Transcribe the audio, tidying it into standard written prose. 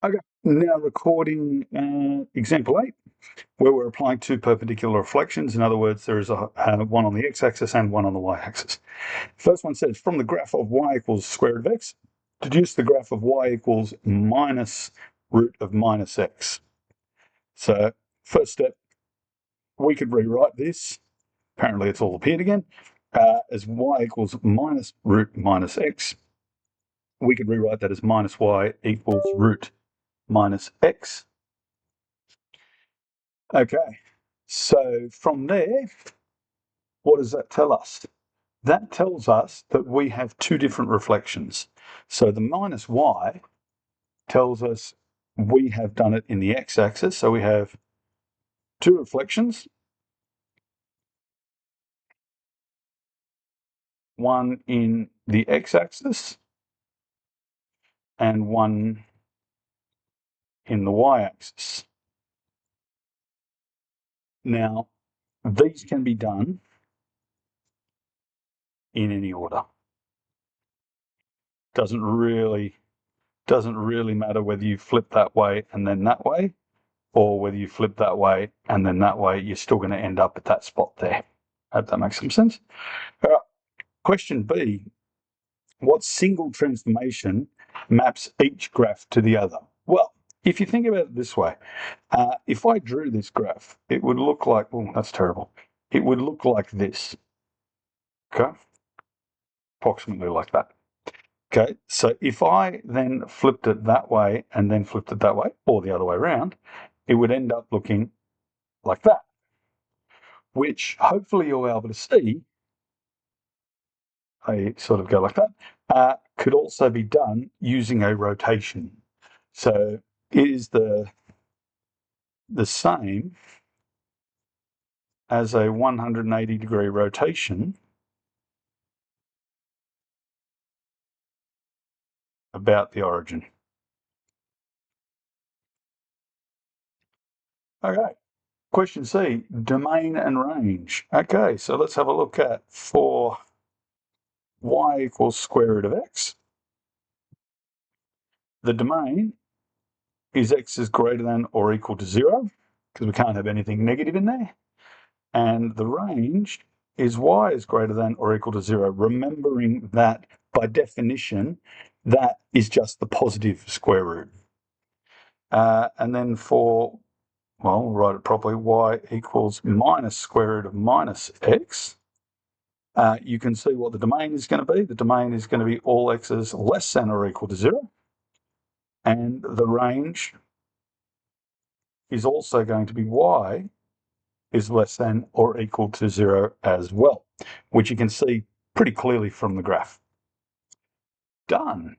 Okay, now recording example 8, where we're applying two perpendicular reflections. In other words, there is one on the x-axis and one on the y-axis. First one says, from the graph of y equals square root of x, deduce the graph of y equals minus root of minus x. So first step, we could rewrite this. Apparently it's all appeared again. As y equals minus root minus x. We could rewrite that as minus y equals root minus x. Okay, so from there, what does that tell us? That tells us that we have two different reflections. So the minus y tells us we have done it in the x-axis. So we have two reflections, one in the x-axis and one in the y-axis. Now, these can be done in any order. Doesn't really matter whether you flip that way and then that way, or whether you flip that way and then that way. You're still going to end up at that spot there. Hope that makes some sense. All right. Question B, what single transformation maps each graph to the other? Well, if you think about it this way, if I drew this graph, it would look like, oh, that's terrible. It would look like this, okay? Approximately like that. Okay, so if I then flipped it that way and then flipped it that way, or the other way around, it would end up looking like that, which hopefully you'll be able to see. I sort of go like that, could also be done using a rotation. So it is the same as a 180-degree rotation about the origin. Okay, question C, domain and range. Okay, so let's have a look at for y equals square root of x. The domain is x is greater than or equal to 0, because we can't have anything negative in there. And the range is y is greater than or equal to 0, remembering that by definition, that is just the positive square root. And then for, well, we'll write it properly, y equals minus square root of minus x. You can see what the domain is going to be. The domain is going to be all x's less than or equal to 0. And the range is also going to be y is less than or equal to 0 as well, which you can see pretty clearly from the graph. Done.